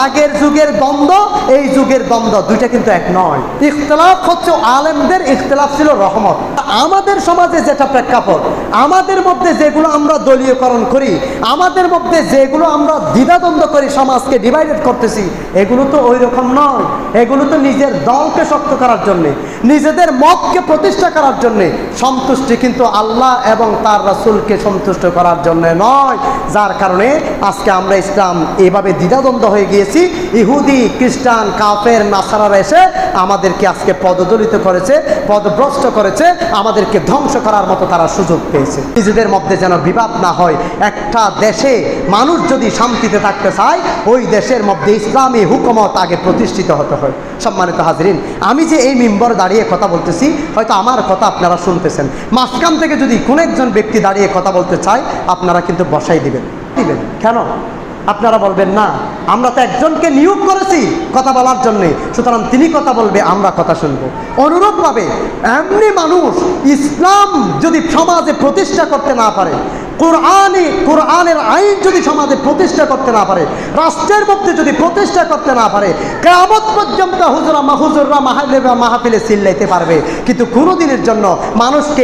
আগের যুগের দ্বন্দ্ব এই যুগের দ্বন্দ্ব দুইটা কিন্তু এক নয়। ইখতিলাফ হচ্ছে আলেমদের ইখতিলাফ ছিল রহমত। আমাদের সমাজে যেটা প্রেক্ষাপট, আমাদের মধ্যে যেগুলো আমরা দলীয়করণ করি, আমাদের মধ্যে যেগুলো আমরা দ্বিধাদ্বন্দ্ব করি, সমাজকে ডিভাইডেড করতেছি, এগুলো তো ওই রকম নয়। এগুলো তো নিজের দলকে শক্ত করার জন্য, নিজেদের মতকে প্রতিষ্ঠা করার জন্য, সন্তুষ্টি কিন্তু আল্লাহ এবং তার রাসূলকে সন্তুষ্ট করার জন্য নয়। যার কারণে আজকে আমরা ইসলাম এভাবে দ্বিধাদ্বন্দ্ব হয়ে গিয়েছি। ইহুদি, খ্রিস্টান, কাফের, নাসারারা এসে আমাদেরকে আজকে পদদলিত করেছে, পদভ্রষ্ট করেছে, আমাদেরকে ধ্বংস করার মতো তারা সুযোগ পেয়েছে। নিজেদের মধ্যে যেন বিবাদ না হয়। একটা দেশে মানুষ যদি শান্তিতে থাকতে চায়, ওই দেশের মধ্যে ইসলামী হুকুমত আগে প্রতিষ্ঠিত হতে হয়। সম্মানিত হাজরিন, আমি যে এই মিম্বর দাঁড়িয়ে কথা বলতেছি, হয়তো আমার কথা আপনারা শুনতেছেন, মাঝখান থেকে যদি কোনো একজন ব্যক্তি দাঁড়িয়ে কথা বলতে চায়, আপনারা কিন্তু বসাই দিবেন। কেন? আপনারা বলবেন না, আমরা তো একজনকে নিয়োগ করেছি কথা বলার জন্যে, সুতরাং তিনি কথা বলবে, আমরা কথা শুনবো। অনুরূপভাবে এমনি মানুষ ইসলাম যদি সমাজে প্রতিষ্ঠা করতে না পারে, কোরআনের আইন যদি সমাজে প্রতিষ্ঠা করতে না পারে, রাষ্ট্রের মধ্যে যদি প্রতিষ্ঠা করতে না পারে, কিয়ামত পর্যন্ত হুজুররা মাহফিলে চিল্লাইতে পারবে, কিন্তু কোনোদিনের জন্য মানুষকে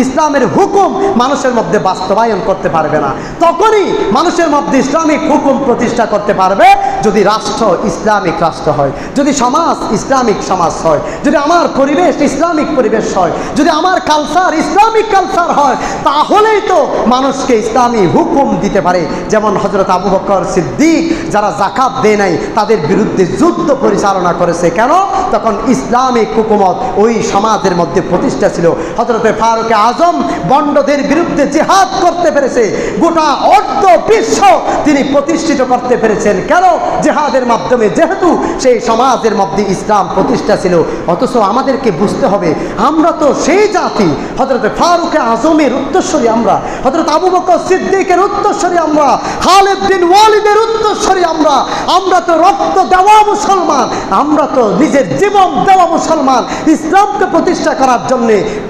ইসলামের হুকুম মানুষের মধ্যে বাস্তবায়ন করতে পারবে না। তখনই মানুষের মধ্যে ইসলামিক হুকুম প্রতিষ্ঠা করতে পারবে যদি রাষ্ট্র ইসলামিক রাষ্ট্র হয়, যদি সমাজ ইসলামিক সমাজ হয়, যদি আমার পরিবেশ ইসলামিক পরিবেশ হয়, যদি আমার কালচার ইসলামিক কালচার হয়, তাহলেই তো মানুষকে ইসলামী হুকুম দিতে পারে। যেমন হযরত আবু বকর সিদ্দিক যারা যাকাত দেয় নাই, তাদের বিরুদ্ধে যুদ্ধ পরিচালনা করেছে। কেন? তখন ইসলামিক হুকুমত ওই সমাজের মধ্যে প্রতিষ্ঠা ছিল। হযরত ফারুক আজম বন্ডদের বিরুদ্ধে জিহাদ করতে পেরেছে, গোটা অর্ধ বিশ্ব তিনি প্রতিষ্ঠিত করতে পেরেছেন। কেন? জিহাদের মাধ্যমে, যেহেতু সেই সমাজের মধ্যে ইসলাম প্রতিষ্ঠা ছিল। অথচ আমাদেরকে বুঝতে হবে, আমরা তো সেই জাতি, হযরত ফারুক আজমের উত্তরসূরি আমরা, হযরত আবু বকর সিদ্দিকের উত্তরসূরি আমরা, খালিদ বিন ওয়ালিদের উত্তরসূরি আমরা। আমরা তো রক্ত দেওয়া মুসলমান, আমরা তো নিজের জীবন দেওয়া মুসলমান। ইসলামকে প্রতিষ্ঠা করার জন্য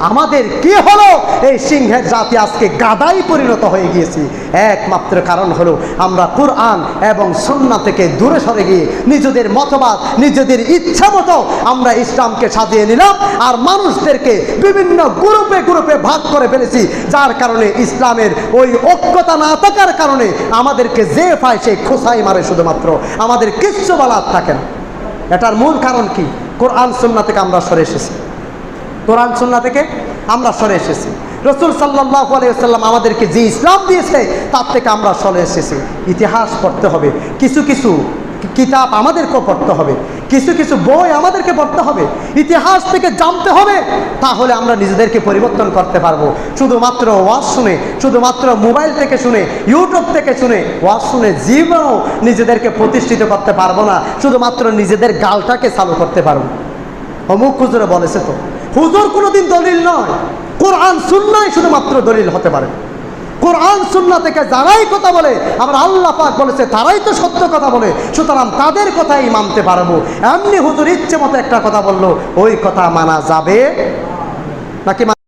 আমাদের কি হলো? এই সিংহের জাতি আজকে গাধায় পরিণত হয়ে গিয়েছি। একমাত্র কারণ হলো আমরা কোরআন এবং সুন্নাহ থেকে দূরে সরে গিয়ে নিজেদের মতবাদ, নিজেদের ইচ্ছা মতো আমরা ইসলামকে সাজিয়ে নিলাম, আর মানুষদেরকে বিভিন্ন গ্রুপে গ্রুপে ভাগ করে ফেলেছি। যার কারণে ইসলামের ওই ঐক্যতা না থাকার কারণে আমাদেরকে যে পায় সেই খোসাই মারে, শুধুমাত্র আমাদের কিচ্ছু বলার থাকে না। এটার মূল কারণ কি? কোরআন সুন্নাহ থেকে আমরা সরে এসেছি। কোরআন সুন্নাহ থেকে আমরা সরে এসেছি। রাসূল সাল্লাল্লাহু আলাইহি ওয়াসাল্লাম আমাদেরকে যে ইসলাম দিয়েছে তার থেকে আমরা সরে এসেছি। ইতিহাস পড়তে হবে, কিছু কিছু কিতাব আমাদেরকেও পড়তে হবে, কিছু কিছু বই আমাদেরকে পড়তে হবে, ইতিহাস থেকে জানতে হবে, তাহলে আমরা নিজেদেরকে পরিবর্তন করতে পারবো। শুধুমাত্র ওয়াজ শুনে, শুধুমাত্র মোবাইল থেকে শুনে, ইউটিউব থেকে শুনে ওয়াজ শুনে জীবনেও নিজেদেরকে প্রতিষ্ঠিত করতে পারবো না। শুধুমাত্র নিজেদের গালটাকে চালু করতে পারবো। অমুক হুজুরে বলেছে তো, হুজুর কোনোদিন দলিল নয়, কোরআন সুন্নাহ শুধুমাত্র দলিল হতে পারে। কোরআন সুন্নাহ থেকে যারাই কথা বলে, আমরা আল্লাহ পাক বলেছে তারাই তো সত্য কথা বলে, সুতরাং তাদের কথাই মানতে পারবো। এমনি হুজুর ইচ্ছে মতো একটা কথা বললো, ওই কথা মানা যাবে নাকি?